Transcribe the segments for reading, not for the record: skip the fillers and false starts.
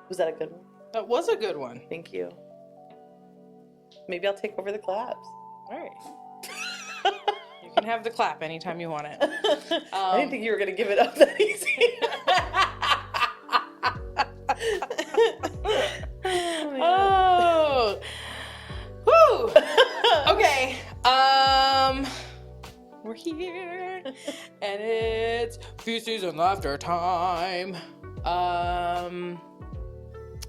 Was that a good one? That was a good one. Thank you. Maybe I'll take over the claps. All right. You can have the clap anytime you want it. I didn't think you were going to give it up that easy. Oh. Woo. Okay. We're here. And it's Feces and Laughter time. I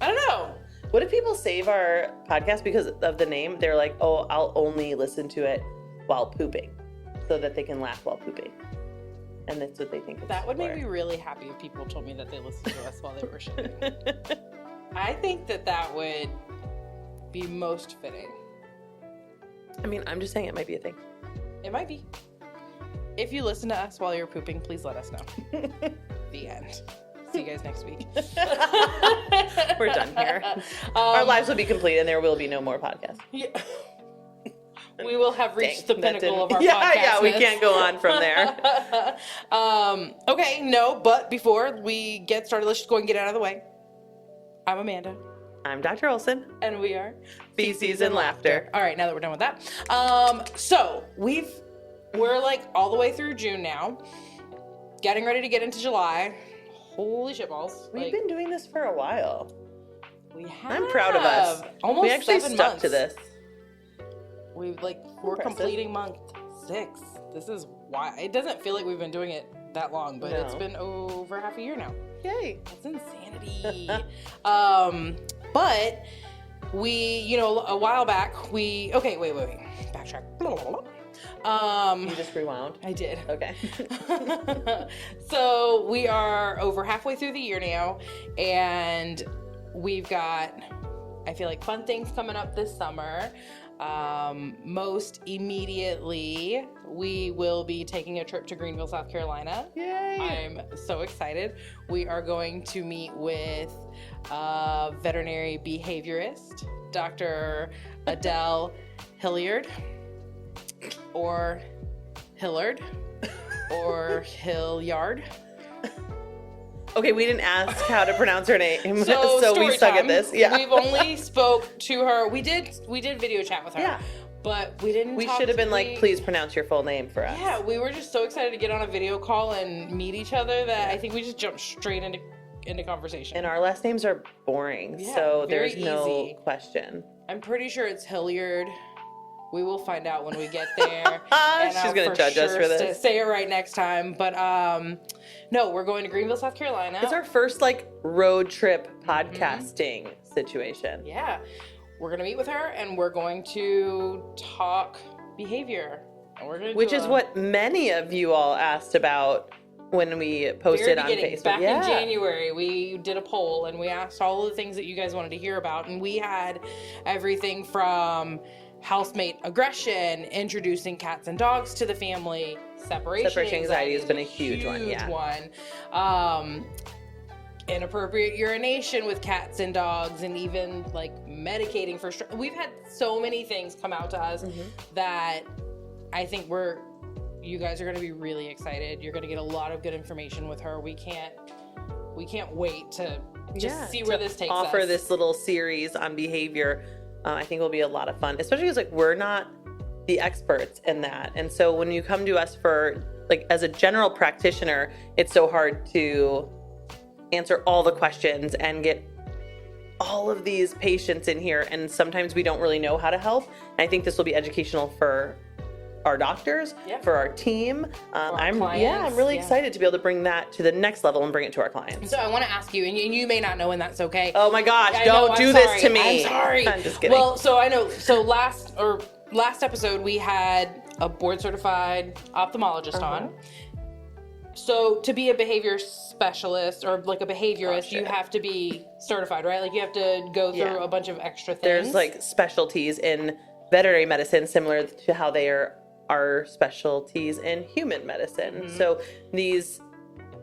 don't know. What if people save our podcast because of the name? They're like, oh, I'll only listen to it while pooping so that they can laugh while pooping. And that's what they think it's That would make for. me really happy if people told me that they listened to us while they were shitting. I think that would be most fitting. I mean, I'm just saying it might be a thing. It might be. If you listen to us while you're pooping, please let us know. The end. See you guys next week. We're done here. Our lives will be complete and there will be no more podcasts. Yeah. We will have reached the pinnacle of our podcast. Yeah, we can't go on from there. Okay, no, but before we get started, let's just go and get it out of the way. I'm Amanda. I'm Dr. Olson. And we are Feces and Laughter. All right, now that we're done with that. So we're like all the way through June now. Getting ready to get into July. Holy shitballs. We've been doing this for a while. We have. I'm proud of us. Almost we actually 7 stuck months. to this. We're Impressive. completing month 6. This is why it doesn't feel like we've been doing it that long, but it's been over half a year now. Yay. That's insanity. But we, a while back, wait. Backtrack. You just rewound? I did. Okay. So we are over halfway through the year now, and we've got, I feel like, fun things coming up this summer. Most immediately, we will be taking a trip to Greenville, South Carolina. Yay. I'm so excited. We are going to meet with a veterinary behaviorist, Dr. Adele Hilliard, or Hillard, or Hilliard. Okay, we didn't ask how to pronounce her name, So so we suck time. at this. Yeah. We've only spoke to her. We did video chat with her. Yeah. But we didn't. We should have been like, please pronounce your full name for us. Yeah, we were just so excited to get on a video call and meet each other that I think we just jumped straight into conversation. And our last names are boring, Yeah, so very there's no easy. question. I'm pretty sure it's Hilliard. We will find out when we get there. She's going to judge us for this. Say it right next time. But no, we're going to Greenville, South Carolina. It's our first road trip podcasting situation. Yeah. We're going to meet with her and we're going to talk behavior. And we're going to Which is what many of you all asked about when we posted on Facebook. Back in January, we did a poll and we asked all of the things that you guys wanted to hear about. And we had everything from housemate aggression, introducing cats and dogs to the family, separation anxiety has been a huge one. Inappropriate urination with cats and dogs, and even medicating for stress. We've had so many things come out to us that I think you guys are going to be really excited. You're going to get a lot of good information with her. We can't wait to just see where this takes us. Offer this little series on behavior. I think will be a lot of fun, especially because we're not the experts in that. And so when you come to us for as a general practitioner, it's so hard to answer all the questions and get all of these patients in here. And sometimes we don't really know how to help. And I think this will be educational for our doctors, for our team. I'm really excited to be able to bring that to the next level and bring it to our clients. So I want to ask you, and you may not know, and that's okay. Oh my gosh, don't do this to me. I'm sorry. I'm just kidding. Well, so I know. So last episode we had a board certified ophthalmologist on. So to be a behavior specialist or a behaviorist, you have to be certified, right? You have to go through a bunch of extra things. There's specialties in veterinary medicine similar to how they are specialties in human medicine. So these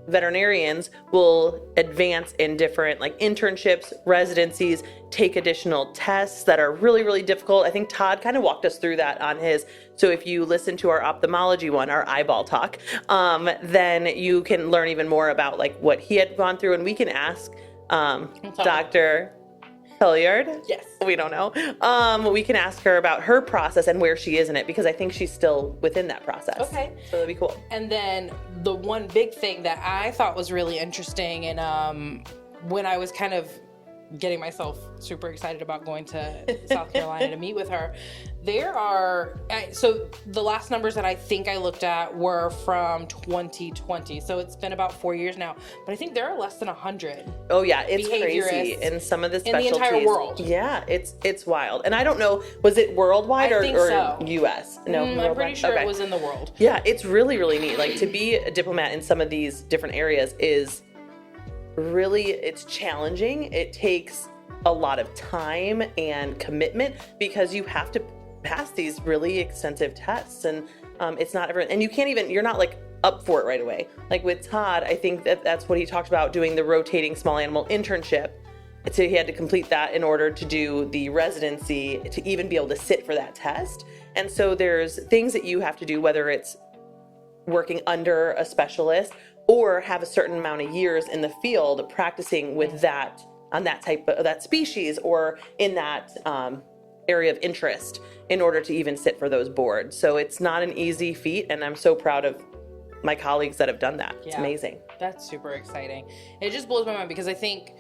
veterinarians will advance in different internships, residencies, take additional tests that are really, really difficult. I think Todd kind of walked us through that on his. So if you listen to our ophthalmology one, our eyeball talk, then you can learn even more about what he had gone through, and we can ask Dr. Hilliard. Yes. We don't know. We can ask her about her process and where she is in it, because I think she's still within that process. Okay. So that'd be cool. And then the one big thing that I thought was really interesting, and when I was kind of getting myself super excited about going to South Carolina to meet with her, so the last numbers that I think I looked at were from 2020. So it's been about 4 years now, but I think there are less than 100. Oh yeah, it's crazy in some of the specialties. In the entire world. Yeah, it's wild. And I don't know, was it worldwide or so. US? No, I'm pretty sure it was in the world. Yeah, it's really, really neat. Like, to be a diplomat in some of these different areas is really, it's challenging. It takes a lot of time and commitment, because you have to pass these really extensive tests, and it's not everyone, and you're not like up for it right away. Like with Todd, I think that's what he talked about, doing the rotating small animal internship. So he had to complete that in order to do the residency, to even be able to sit for that test. And so there's things that you have to do, whether it's working under a specialist or have a certain amount of years in the field practicing with that, on that type of that species, or in that area of interest, in order to even sit for those boards. So it's not an easy feat, and I'm so proud of my colleagues that have done that. It's amazing. That's super exciting. It just blows my mind, because I think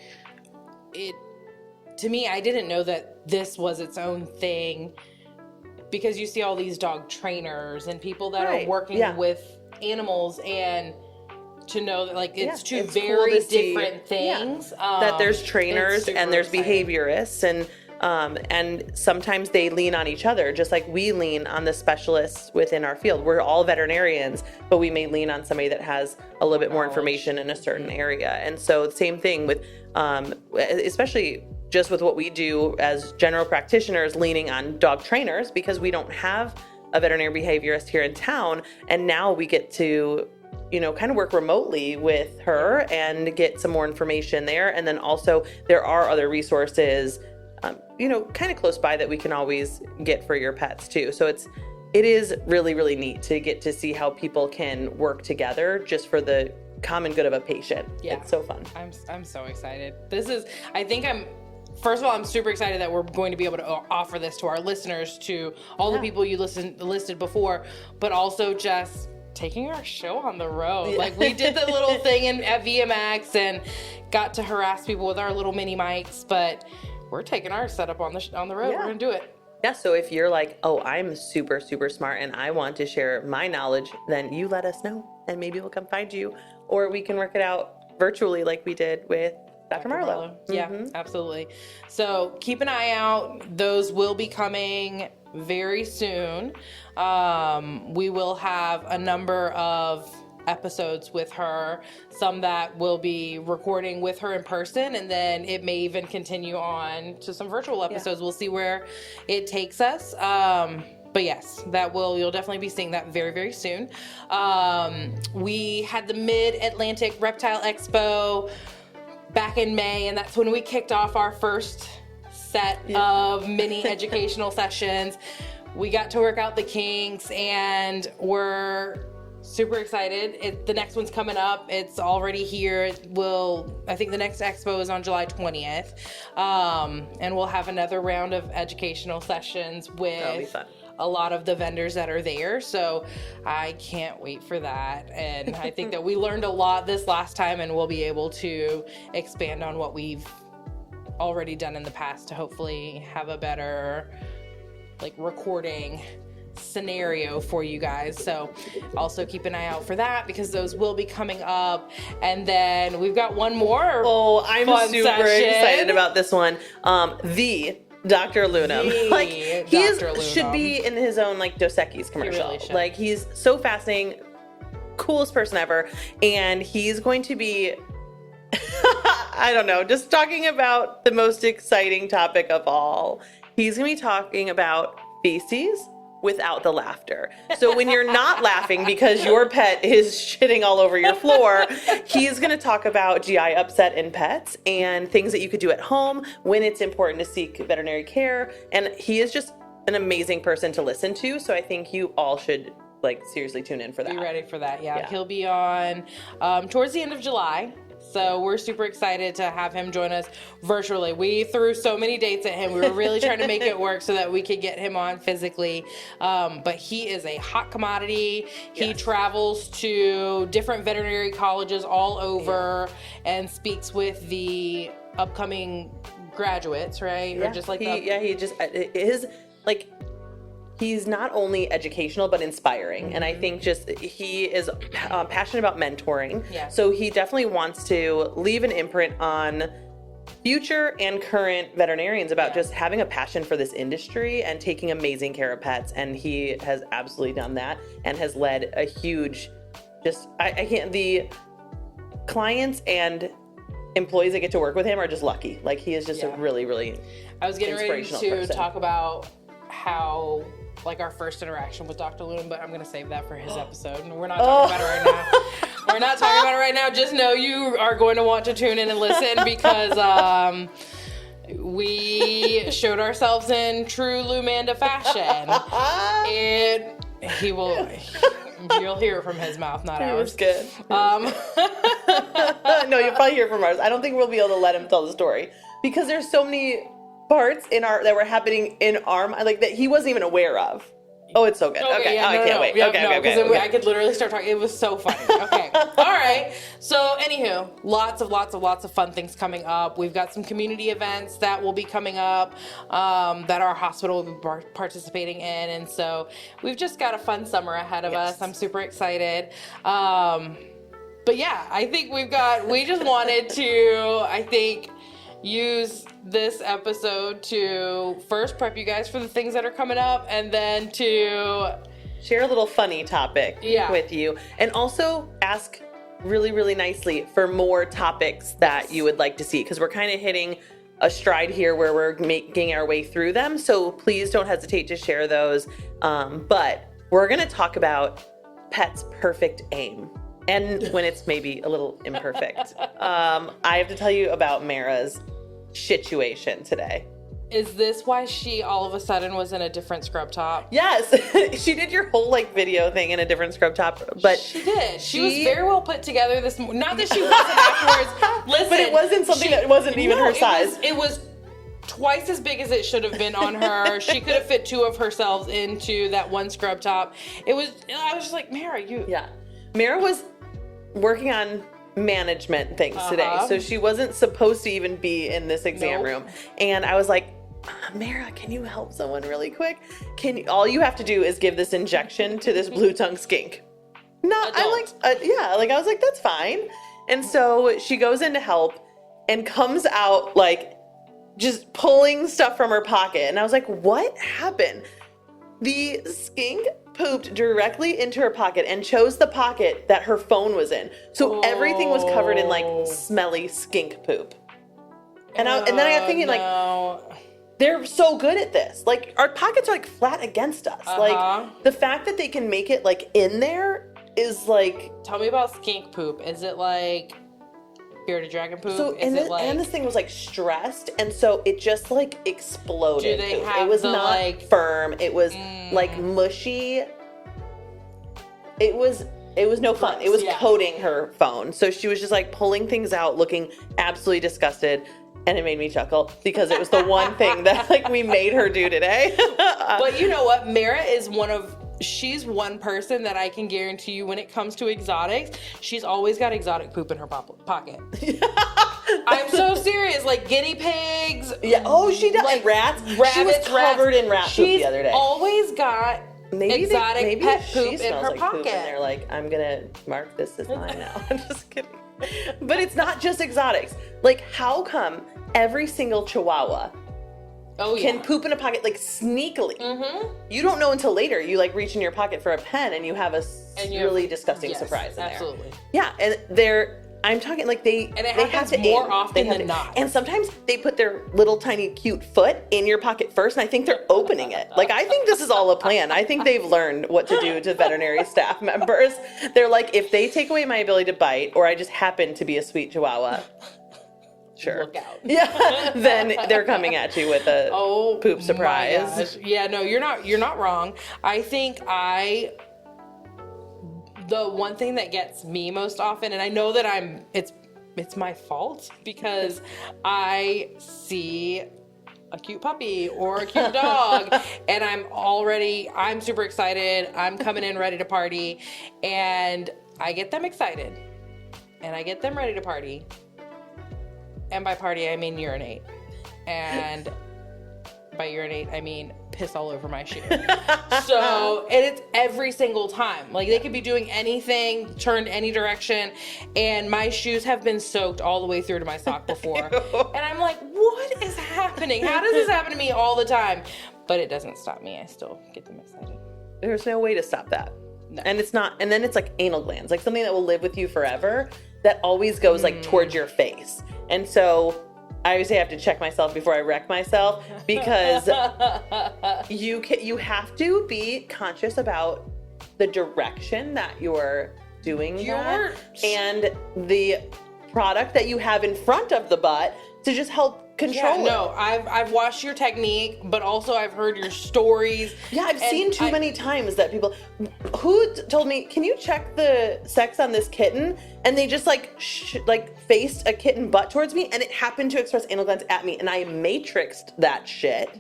to me, I didn't know that this was its own thing, because you see all these dog trainers and people that are working with animals, and to know that like it's two very cool different things. That there's trainers and there's behaviorists, and sometimes they lean on each other, just like we lean on the specialists within our field. We're all veterinarians, but we may lean on somebody that has a little bit more information in a certain area. And so same thing with, especially just with what we do as general practitioners, leaning on dog trainers, because we don't have a veterinary behaviorist here in town. And now we get to, kind of work remotely with her and get some more information there. And then also there are other resources, kind of close by that we can always get for your pets too. So it is really, really neat to get to see how people can work together just for the common good of a patient. Yeah. It's so fun. I'm so excited. First of all, I'm super excited that we're going to be able to offer this to our listeners, to all the people you listed before, but also just taking our show on the road. Yeah. Like, we did the little thing at VMX and got to harass people with our little mini mics, but we're taking our setup on the road. Yeah. We're going to do it. Yeah, so if you're like, oh, I'm super, super smart and I want to share my knowledge, then you let us know and maybe we'll come find you, or we can work it out virtually like we did with Dr. Marlowe. Yeah, absolutely. So keep an eye out. Those will be coming very soon. We will have a number of episodes with her, some that will be recording with her in person, and then it may even continue on to some virtual episodes. We'll see where it takes us. But yes, you'll definitely be seeing that very, very soon. We had the Mid-Atlantic Reptile Expo back in May, and that's when we kicked off our first set of mini educational sessions. We got to work out the kinks, and we're super excited. The next one's coming up. It's already here. I think the next expo is on July 20th. And we'll have another round of educational sessions with a lot of the vendors that are there. So I can't wait for that. And I think that we learned a lot this last time, and we'll be able to expand on what we've already done in the past to hopefully have a better recording scenario for you guys. So also keep an eye out for that, because those will be coming up. And then we've got one more. Oh, I'm super excited about this one. The Dr. Lunam. Should be in his own Dos Equis commercial. He really he's so fascinating, coolest person ever. And he's going to be I don't know, just talking about the most exciting topic of all. He's going to be talking about feces without the laughter. So when you're not laughing because your pet is shitting all over your floor, he's going to talk about GI upset in pets and things that you could do at home when it's important to seek veterinary care. And he is just an amazing person to listen to. So I think you all should seriously tune in for that. Be ready for that. Yeah. He'll be on towards the end of July. so we're super excited to have him join us virtually. We threw so many dates at him. We were really trying to make it work so that we could get him on physically. But he is a hot commodity. He travels to different veterinary colleges all over and speaks with the upcoming graduates, right? Yeah. Or just like he's not only educational but inspiring, and I think just he is passionate about mentoring. Yeah. So he definitely wants to leave an imprint on future and current veterinarians about just having a passion for this industry and taking amazing care of pets. And he has absolutely done that and has led a huge, the clients and employees that get to work with him are just lucky. Like, he is just a really, really I was getting ready to person. talk about how, like, our first interaction with Dr. Loon, but I'm going to save that for his episode. And we're not talking about it right now. We're not talking about it right now. Just know you are going to want to tune in and listen because we showed ourselves in true Lumanda fashion. And you'll hear it from his mouth, not ours. It was good. No, you'll probably hear from ours. I don't think we'll be able to let him tell the story because there's so many parts that were happening in our like that he wasn't even aware of. Oh, it's so good. Okay, I can't wait. Yeah, Okay. I could literally start talking. It was so funny. Okay. All right. So, anywho, lots of fun things coming up. We've got some community events that will be coming up that our hospital will be participating in. And so we've just got a fun summer ahead of us. I'm super excited. But yeah, I think we just wanted to, use this episode to first prep you guys for the things that are coming up and then to share a little funny topic with you, and also ask really, really nicely for more topics that you would like to see, because we're kind of hitting a stride here where we're making our way through them. So please don't hesitate to share those. But we're going to talk about pets' perfect aim. And when it's maybe a little imperfect. I have to tell you about Mara's situation today. Is this why she all of a sudden was in a different scrub top? Yes. She did your whole video thing in a different scrub top, but she did. She was very well put together this morning. Not that she wasn't afterwards. Listen, but it wasn't something that wasn't even her size. It was twice as big as it should have been on her. She could have fit two of herself into that one scrub top. I was just like, Mara, Mara was working on management things today, so she wasn't supposed to even be in this exam room. And I was like, Mara, can you help someone really quick? All you have to do is give this injection to this blue tongue skink. I was like, that's fine. And so she goes in to help and comes out just pulling stuff from her pocket. And I was like, what happened? The skink pooped directly into her pocket and chose the pocket that her phone was in. So everything was covered in smelly skink poop. And then I got thinking they're so good at this. Our pockets are flat against us. The fact that they can make it in there is Tell me about skink poop. Is it bearded dragon poop? So and this thing was stressed, and so it just exploded. Do they have it was not firm. It was mushy. It was no fun. It was coating her phone. So she was just pulling things out, looking absolutely disgusted, and it made me chuckle because it was the one thing that we made her do today. But you know what? Mara is she's one person that I can guarantee you when it comes to exotics, she's always got exotic poop in her pocket. I'm so serious. Guinea pigs. Yeah. Oh, she does. Rats. She was covered in rat poop the other day. She's always got exotic pet poop in her pocket. Poop and they're I'm going to mark this as mine now. I'm just kidding. But it's not just exotics. How come every single Chihuahua can poop in a pocket sneakily? Mm-hmm. You don't know until later. You reach in your pocket for a pen and you have a really disgusting surprise in there. Absolutely. Yeah, and I'm talking they have to more aim. often than not. And sometimes they put their little tiny cute foot in your pocket first, and I think they're opening it. I think this is all a plan. I think they've learned what to do to veterinary staff members. They're if they take away my ability to bite, or I just happen to be a sweet Chihuahua, sure. Look out. Yeah. Then they're coming at you with a poop surprise. My gosh. Yeah, no, you're not wrong. I think the one thing that gets me most often, and I know that it's my fault because I see a cute puppy or a cute dog and I'm super excited. I'm coming in ready to party, and I get them excited and I get them ready to party. And by party, I mean urinate. And by urinate, I mean piss all over my shoe. So, and it's every single time. Like, they could be doing anything, turned any direction, and my shoes have been soaked all the way through to my sock before. And I'm like, what is happening? How does this happen to me all the time? But it doesn't stop me. I still get them excited. There's no way to stop that. No. And it's not, and then it's like anal glands, like something that will live with you forever that always goes like towards your face. And so I always say I have to check myself before I wreck myself, because you have to be conscious about the direction that you're doing that and the product that you have in front of the butt to just help control it. No, I've watched your technique, but also I've heard your stories. Yeah, I've seen too many times that people who told me, "Can you check the sex on this kitten?" And they just like faced a kitten butt towards me, and it happened to express anal glands at me, and I matrixed that shit.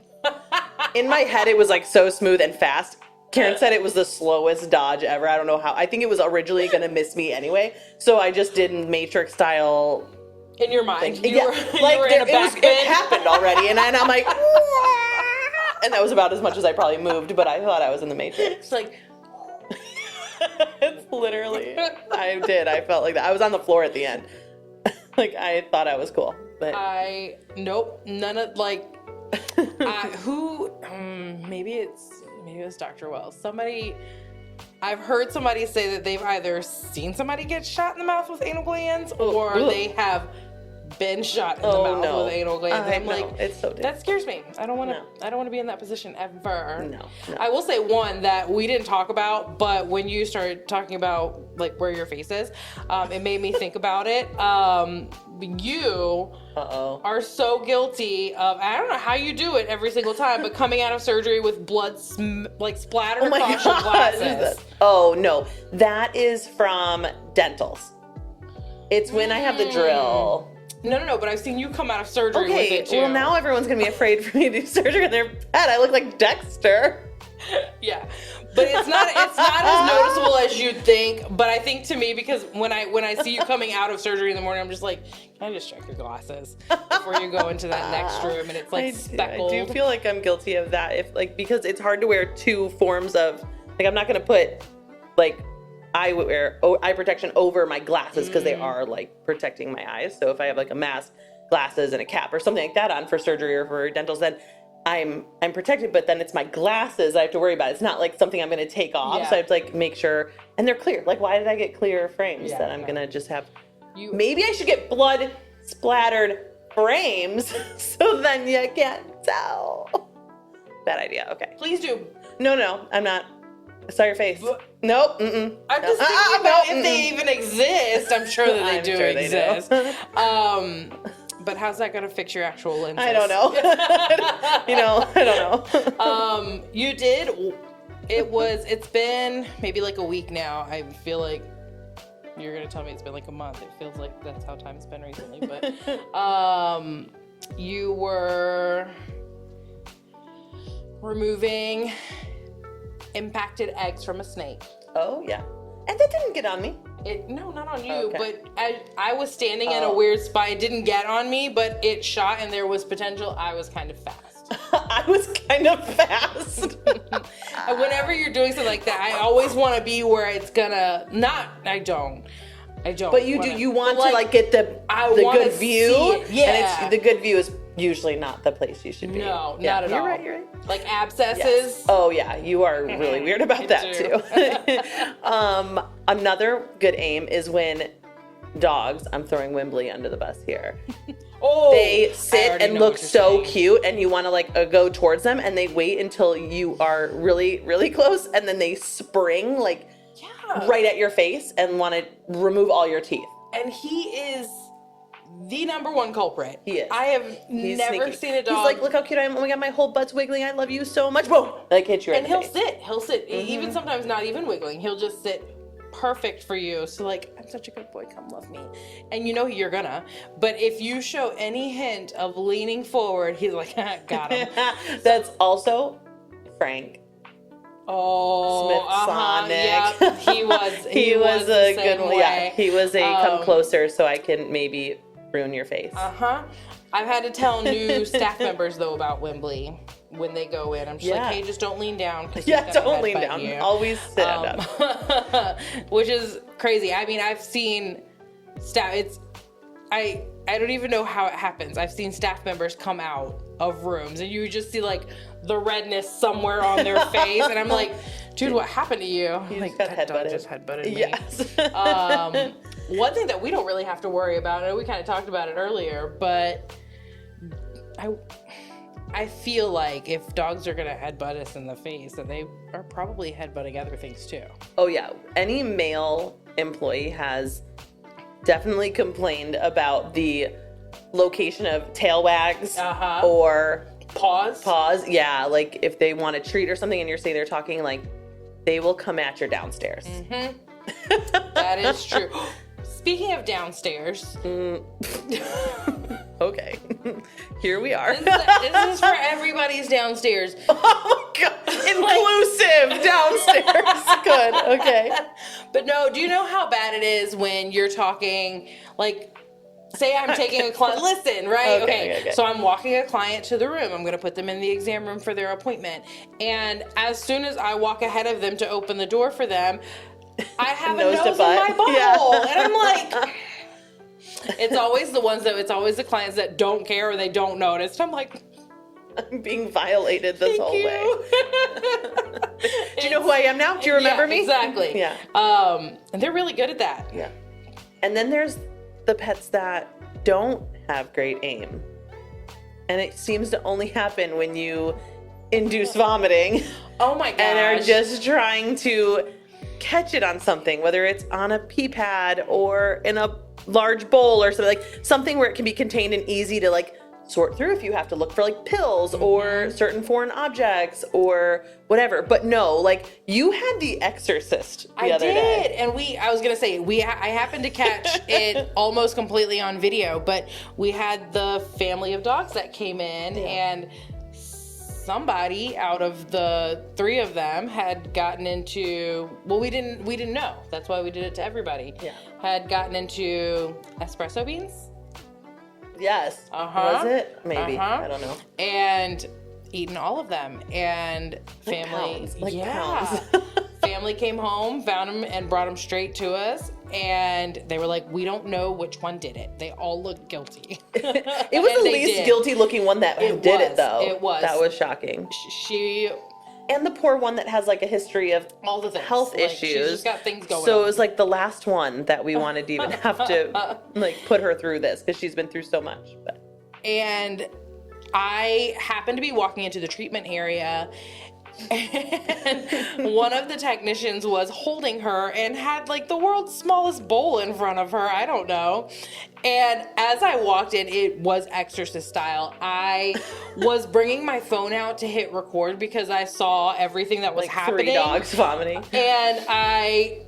In my head, it was like so smooth and fast. Karen said it was the slowest dodge ever. I don't know how. I think it was originally gonna miss me anyway, so I just did Matrix style. In your mind, you were in a back it happened already, and I'm like, and that was about as much as I probably moved, but I thought I was in the Matrix. It's like, it's literally, I felt like that. I was on the floor at the end. Like, I thought I was cool, but nope, none of, like, maybe it was Dr. Wells. I've heard somebody say that they've either seen somebody get shot in the mouth with anal glands, or they have been shot in the mouth with anal glands. I'm like, it's so different. That scares me. I don't want to be in that position ever. No. I will say one that we didn't talk about, but when you started talking about like where your face is, it made me think about it. You are so guilty of, I don't know how you do it every single time, but coming out of surgery with blood splattered across your glasses. Oh no, that is from dentals. It's when I have the drill. No, but I've seen you come out of surgery with it too. Well, now everyone's gonna be afraid for me to do surgery on their head. I look like Dexter. Yeah, but it's not as noticeable as you'd think. But I think to me, because when I see you coming out of surgery in the morning, I'm just like, can I just check your glasses before you go into that next room? And it's like speckled. I do feel like I'm guilty of that, because it's hard to wear two forms of, like, I'm not gonna put like eye protection over my glasses because they are like protecting my eyes. So if I have like a mask, glasses, and a cap or something like that on for surgery or for dentals, then I'm protected, but then it's my glasses I have to worry about. It's not like something I'm going to take off. Yeah. So I have to like make sure, and they're clear. Like, why did I get clear frames that I'm going to just have? Maybe I should get blood splattered frames so then you can't tell. Bad idea. Okay. Please do. No, I'm not. I saw your face. Nope. I'm just thinking about if they even exist. I'm sure that they do exist. But how's that going to fix your actual lenses? I don't know. I don't know. You did. It's been maybe like a week now. I feel like you're going to tell me it's been like a month. It feels like that's how time's been recently. But you were removing impacted eggs from a snake. Oh, yeah. And that didn't get on me. No, not on you, but I was standing in a weird spot. It didn't get on me, but it shot and there was potential. I was kind of fast. I was kind of fast. Whenever you're doing something like that, I always want to be where it's gonna I don't. But you do. You want to like get the good view. Yeah. And the good view is usually not the place you should be. No, not at all. You're right. Like abscesses. Yes. Oh yeah, you are really weird about that too. Another good aim is when dogs, I'm throwing Wembley under the bus here. They sit and look so cute, and you want to like go towards them, and they wait until you are really, really close, and then they spring like right at your face and want to remove all your teeth. And he is the number one culprit. He is. I have never seen a dog. He's like, look how cute I am. Oh my God, my whole butt's wiggling. I love you so much. Boom. Like hit you right in the face. He'll sit. Even sometimes not even wiggling. He'll just sit perfect for you. So like, I'm such a good boy, come love me. And you know you're gonna. But if you show any hint of leaning forward, he's like, got him. That's also Frank. Oh, Smithsonic. Yep. He was a the good same one. Yeah, way. he was a come closer so I can maybe ruin your face. I've had to tell new staff members though about Wembley when they go in. I'm just like, hey, just don't lean down. Yeah, don't lean down. You. Always sit up. Which is crazy. I mean, I've seen staff. I don't even know how it happens. I've seen staff members come out of rooms and you just see like the redness somewhere on their face, and I'm like, dude, what happened to you? You like, that dog just headbutted me. Yes. One thing that we don't really have to worry about, and we kind of talked about it earlier, but I feel like if dogs are gonna headbutt us in the face, that they are probably headbutting other things too. Oh yeah, any male employee has definitely complained about the location of tail wags or paws. Yeah, like if they want a treat or something and you're saying they're talking, like they will come at your downstairs. That is true. Speaking of downstairs. Okay. Here we are. This is for everybody's downstairs. Oh my God. Inclusive downstairs. Good. Okay. But no, do you know how bad it is when you're talking, like, say I'm taking a client, listen, right? Okay. So I'm walking a client to the room. I'm going to put them in the exam room for their appointment. And as soon as I walk ahead of them to open the door for them, I have a nose in my butthole. And I'm like, it's always the clients that don't care or they don't notice. I'm like, I'm being violated this whole way. Do you know who I am now? Do you remember me? Exactly. Yeah. And they're really good at that. Yeah. And then there's the pets that don't have great aim. And it seems to only happen when you induce vomiting. Oh my gosh. And are just trying to catch it on something, whether it's on a pee pad or in a large bowl or something, like something where it can be contained and easy to like sort through if you have to look for like pills or certain foreign objects or whatever. But no, like you had The Exorcist the other day. And I was gonna say I happened to catch it almost completely on video, but we had the family of dogs that came in and somebody out of the three of them had gotten into, well, we didn't know. That's why we did it to everybody. Yeah. Had gotten into espresso beans. Yes. Was it? Maybe. I don't know. And eaten all of them. And family, pounds. Family came home, found them, and brought them straight to us. And they were like, we don't know which one did it. They all look guilty. It was the least guilty looking one that did it, though. It was. That was shocking. And the poor one that has like a history of all the health issues. She's just got things going on. So it was like the last one that we wanted to even have to like put her through this because she's been through so much. And I happened to be walking into the treatment area, and one of the technicians was holding her and had like the world's smallest bowl in front of her. I don't know. And as I walked in, it was Exorcist style. I was bringing my phone out to hit record because I saw everything that was like happening. 3 dogs vomiting. And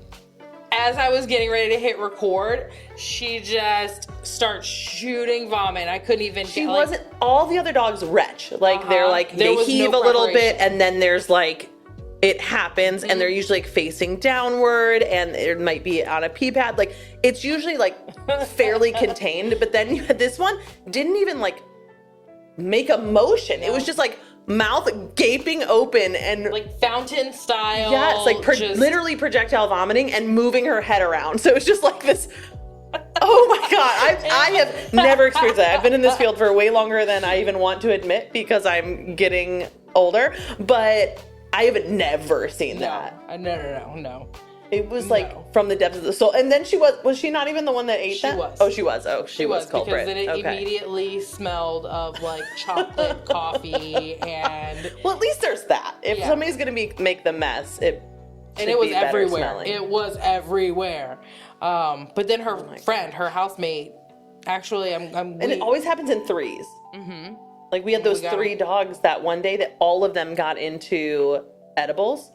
as I was getting ready to hit record, she just starts shooting vomit. I couldn't even. She wasn't. All the other dogs retch. Like they're like they heave a little bit, and then there's like it happens, and they're usually like facing downward, and it might be on a pee pad. Like it's usually like fairly contained. But then you had this one didn't even like make a motion. It was just like mouth gaping open and like fountain style. Yes, like literally projectile vomiting and moving her head around. So it was just like this. Oh my God, I have never experienced that. I've been in this field for way longer than I even want to admit because I'm getting older, but I have never seen that. No. It was like from the depths of the soul. And then was she not even the one that ate that? Was. Oh, she was. Oh, she was culprit. Because then it immediately smelled of like chocolate coffee and. Well, at least there's that. If somebody's gonna make the mess, it was everywhere. It was everywhere. But then her friend, her housemate, actually, and it always happens in threes. Mm-hmm. Like we had those 3 dogs that one day that all of them got into edibles,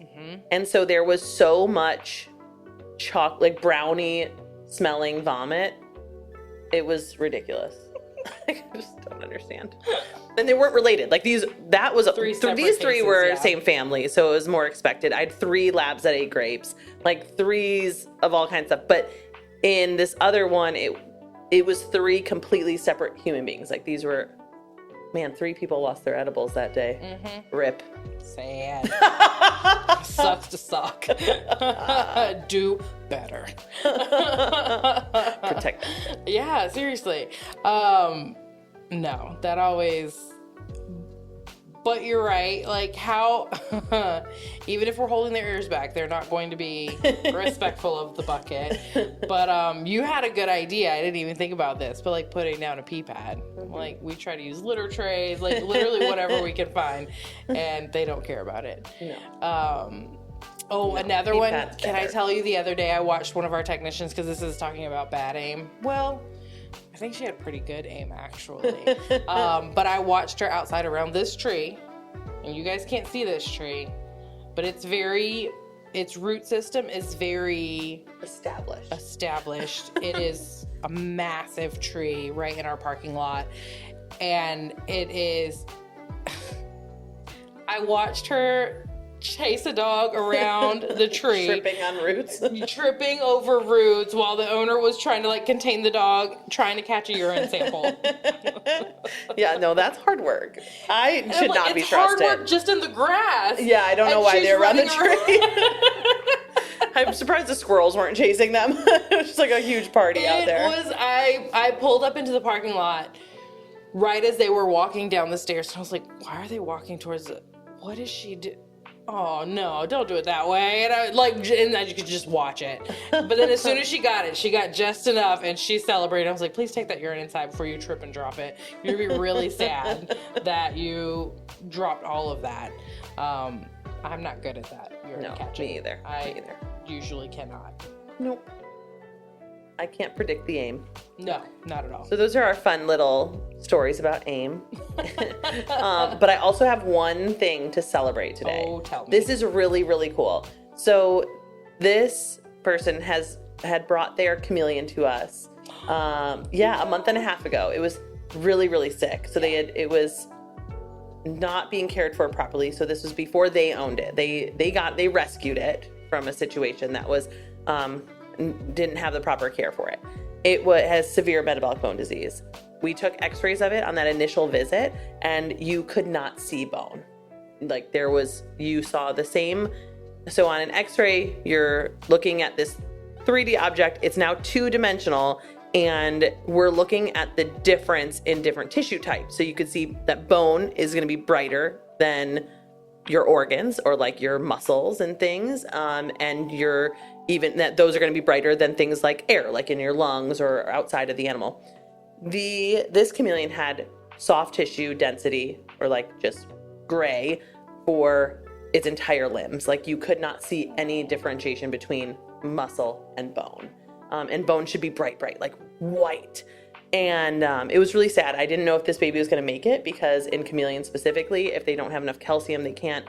and so there was so much like brownie smelling vomit. It was ridiculous. I just don't understand. And they weren't related. Like these three were same family, so it was more expected. I had 3 labs that ate grapes, like 3s of all kinds of stuff. But in this other one, it was 3 completely separate human beings. Like these were, man, 3 people lost their edibles that day. Mm-hmm. Rip. Sad. Sucks to suck. Do better. Protect them. Yeah, seriously. No, that always. But you're right. Like how, even if we're holding their ears back, they're not going to be respectful of the bucket. But you had a good idea. I didn't even think about this, but like putting down a pee pad. Like we try to use litter trays, like literally whatever we can find, and they don't care about it. No. Another one. Can I tell you? The other day I watched one of our technicians, because this is talking about bad aim. Well, I think she had pretty good aim, actually. But I watched her outside around this tree, and you guys can't see this tree, but its root system is very established. It is a massive tree right in our parking lot, and it is. I watched her chase a dog around the tree. Tripping over roots while the owner was trying to like contain the dog, trying to catch a urine sample. Yeah, no, that's hard work. I should not be trusted. It's hard work just in the grass. Yeah, I don't know why they're around the tree. I'm surprised the squirrels weren't chasing them. It was just like a huge party out there. I pulled up into the parking lot right as they were walking down the stairs, and I was like, why are they walking towards what is she doing? Oh no, don't do it that way. And then you could just watch it. But then as soon as she got just enough, and she celebrated. I was like, please take that urine inside before you trip and drop it. You're gonna be really sad that you dropped all of that. I'm not good at that urine catching. Me either. I usually cannot. Nope. I can't predict the aim. No, not at all. So those are our fun little stories about aim. But I also have one thing to celebrate today. Oh, tell me. This is really, really cool. So this person had brought their chameleon to us. A month and a half ago. It was really, really sick. So it was not being cared for properly. So this was before they owned it. They rescued it from a situation that was didn't have the proper care for it. It has severe metabolic bone disease. We took x-rays of it on that initial visit, and you could not see bone. Like you saw the same. So on an x-ray, you're looking at this 3D object. It's now 2-dimensional, and we're looking at the difference in different tissue types. So you could see that bone is going to be brighter than your organs or like your muscles and things. And those are going to be brighter than things like air, like in your lungs or outside of the animal. This chameleon had soft tissue density, or like just gray, for its entire limbs. Like you could not see any differentiation between muscle and bone. And bone should be bright, like white. And it was really sad. I didn't know if this baby was going to make it, because in chameleons specifically, if they don't have enough calcium, they can't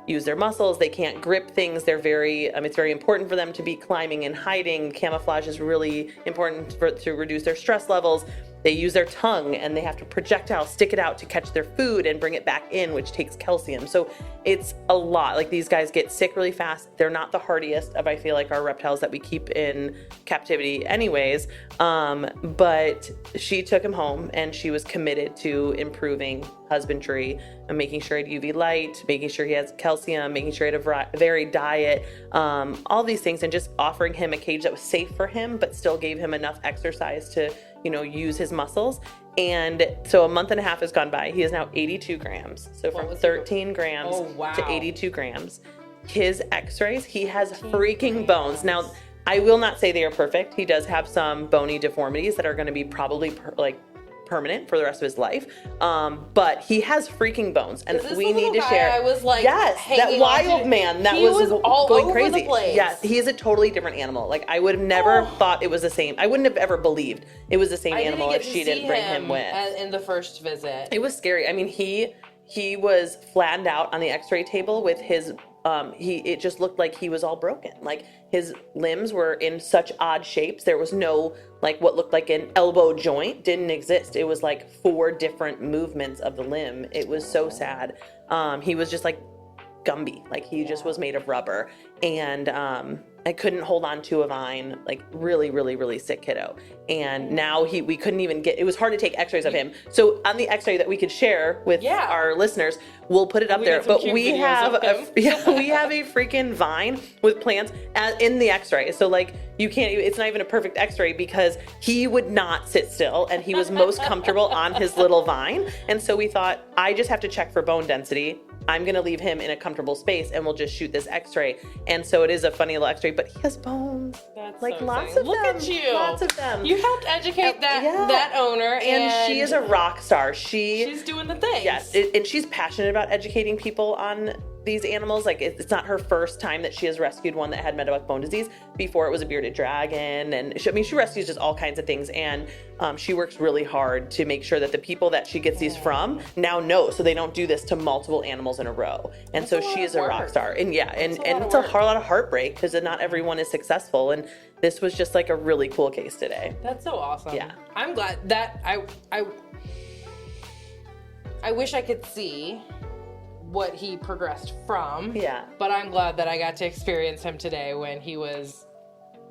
use their muscles. They can't grip things. They're it's very important for them to be climbing and hiding. Camouflage is really important to reduce their stress levels. They use their tongue, and they have to projectile stick it out to catch their food and bring it back in, which takes calcium. So it's a lot. Like these guys get sick really fast. They're not the hardiest of, I feel like, our reptiles that we keep in captivity anyways. But she took him home, and she was committed to improving husbandry and making sure he had UV light, making sure he has calcium, making sure he had a varied diet, all these things, and just offering him a cage that was safe for him, but still gave him enough exercise to use his muscles. And so a month and a half has gone by. He is now 82 grams. So from 13 grams to 82 grams. His x-rays, he has freaking bones. Now, I will not say they are perfect. He does have some bony deformities that are going to be probably permanent for the rest of his life. But he has freaking bones, and we need to share. I was like, yes, that wild man that was all going over crazy. The place. Yes, he is a totally different animal. Like I would have never thought it was the same. I wouldn't have ever believed it was the same animal if she didn't bring him with. In the first visit, it was scary. I mean, he was flattened out on the x-ray table with his it just looked like he was all broken. Like his limbs were in such odd shapes. There was no like what looked like an elbow joint didn't exist. It was like 4 different movements of the limb. It was so sad. He was just like Gumby, like he just was made of rubber, and I couldn't hold on to a vine, like really, really, really sick kiddo. And now we couldn't even get, it was hard to take x-rays of him. So on the x-ray that we could share with our listeners, we'll put it up there. But we have we have a freaking vine with plants in the x-ray. So like you can't, it's not even a perfect x-ray because he would not sit still and he was most comfortable on his little vine. And so we thought, I just have to check for bone density. I'm going to leave him in a comfortable space and we'll just shoot this x-ray. And so it is a funny little x-ray, but he has bones. That's like so lots exciting. of Look them. at you. Lots of them. You helped educate that owner. And she is a rock star. She's doing the thing. Yes. And she's passionate about educating people on these animals. Like it's not her first time that she has rescued one that had metabolic bone disease. Before it was a bearded dragon. And she rescues just all kinds of things. And she works really hard to make sure that the people that she gets these from now know, so they don't do this to multiple animals in a row. And That's so she is a rock star. And it's a lot of heartbreak because not everyone is successful. And this was just like a really cool case today. That's so awesome. Yeah. I'm glad that I wish I could see what he progressed from. Yeah. But I'm glad that I got to experience him today when he was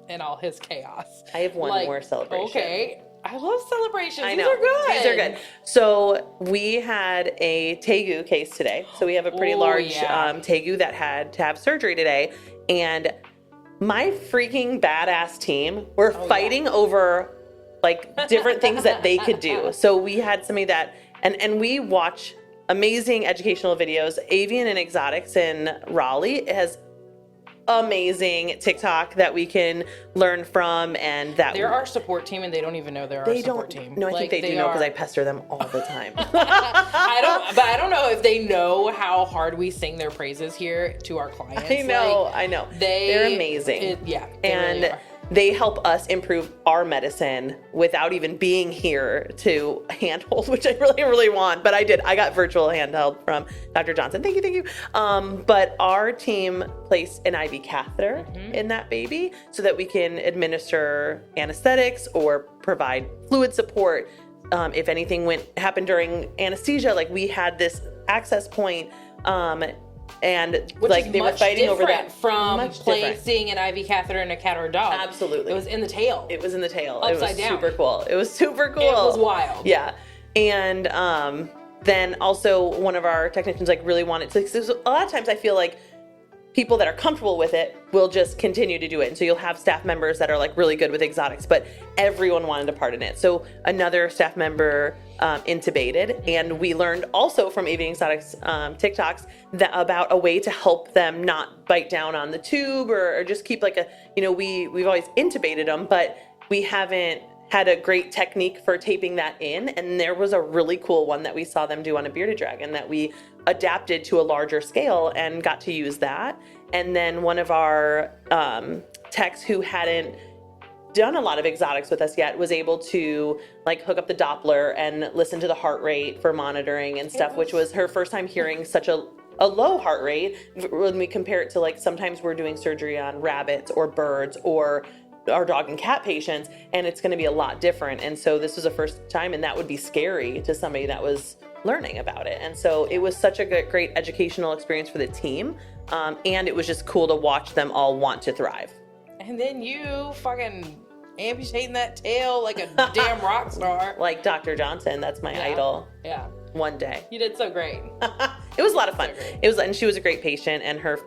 in all his chaos. I have one more celebration. Okay. I love celebrations. I These know. are good. These are good. So we had a tegu case today. So we have a pretty large tegu that had to have surgery today. And my freaking badass team were fighting over like different things that they could do. So we had somebody that, and we watch amazing educational videos. Avian and Exotics in Raleigh has amazing TikTok that we can learn from, and that they're our support team, and they don't even know they're our support team. No, I think they do know because I pester them all the time. I don't know if they know how hard we sing their praises here to our clients. I know. They're amazing. They really are. They help us improve our medicine without even being here to handhold, which I really, really want. But I did. I got virtual handheld from Dr. Johnson. Thank you. But our team placed an IV catheter in that baby so that we can administer anesthetics or provide fluid support. If anything happened during anesthesia, like we had this access point. And which like they were fighting over that from placing an IV catheter in a cat or a dog. Absolutely. It was in the tail. Upside down. Super cool. It was super cool. It was wild. Yeah. And then also one of our technicians like really wanted to, because a lot of times I feel like people that are comfortable with it will just continue to do it. And so you'll have staff members that are like really good with exotics, but everyone wanted a part in it. So another staff member intubated, and we learned also from Avian Exotics TikToks about a way to help them not bite down on the tube or just keep like we've always intubated them, but we haven't had a great technique for taping that in. And there was a really cool one that we saw them do on a bearded dragon that we adapted to a larger scale and got to use that. And then one of our techs who hadn't done a lot of exotics with us yet was able to like hook up the Doppler and listen to the heart rate for monitoring and stuff, which was her first time hearing such a low heart rate when we compare it to like sometimes we're doing surgery on rabbits or birds or our dog and cat patients, and it's going to be a lot different. And so this was a first time, and that would be scary to somebody that was learning about it. And so it was such a great educational experience for the team. And it was just cool to watch them all want to thrive. And then you fucking amputating that tail like a damn rock star. Like Dr. Johnson, that's my idol. Yeah. One day. You did so great. It was a lot of fun. And she was a great patient, and her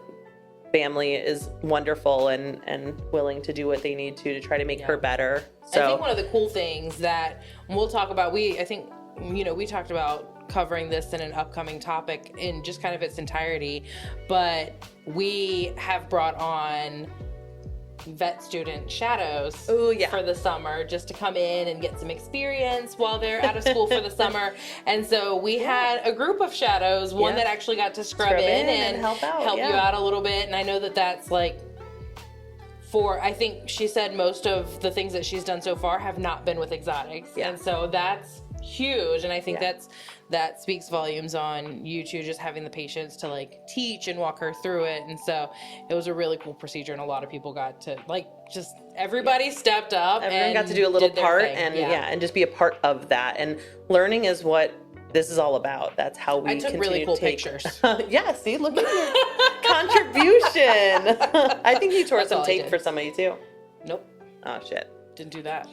family is wonderful and willing to do what they need to try to make her better. So I think one of the cool things that we'll talk about, we talked about covering this in an upcoming topic in just kind of its entirety, but we have brought on vet student shadows for the summer just to come in and get some experience while they're out of school for the summer. And so we had a group of shadows, one that actually got to scrub in and help you out a little bit. And I know that that's like I think she said most of the things that she's done so far have not been with exotics. Yeah. And so that's huge. And I think that speaks volumes on you two just having the patience to like teach and walk her through it. And so it was a really cool procedure, and a lot of people got to like just everybody stepped up. Everyone got to do a little part and just be a part of that. And learning is what this is all about. That's how we took really cool pictures. Yeah, see, look at your contribution. I think you tore some tape for somebody too. Nope. Oh shit. Didn't do that.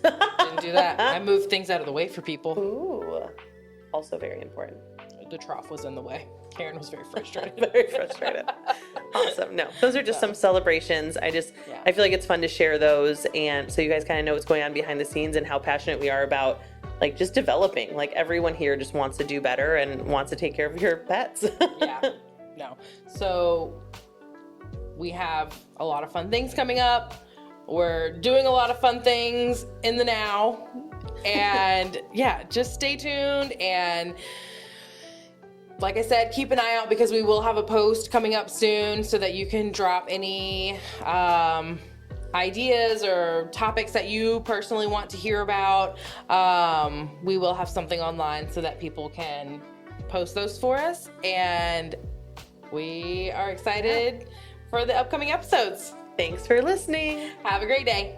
Didn't do that. I moved things out of the way for people. Ooh. Also very important. The trough was in the way. Karen was very frustrated. Very frustrated. Awesome. No, those are just some celebrations. I feel like it's fun to share those, and so you guys kind of know what's going on behind the scenes and how passionate we are about like just developing. Like everyone here just wants to do better and wants to take care of your pets. Yeah. No. So we have a lot of fun things coming up. We're doing a lot of fun things in the now. And yeah, just stay tuned. And like I said, keep an eye out because we will have a post coming up soon so that you can drop any ideas or topics that you personally want to hear about. We will have something online so that people can post those for us. And we are excited for the upcoming episodes. Thanks for listening. Have a great day.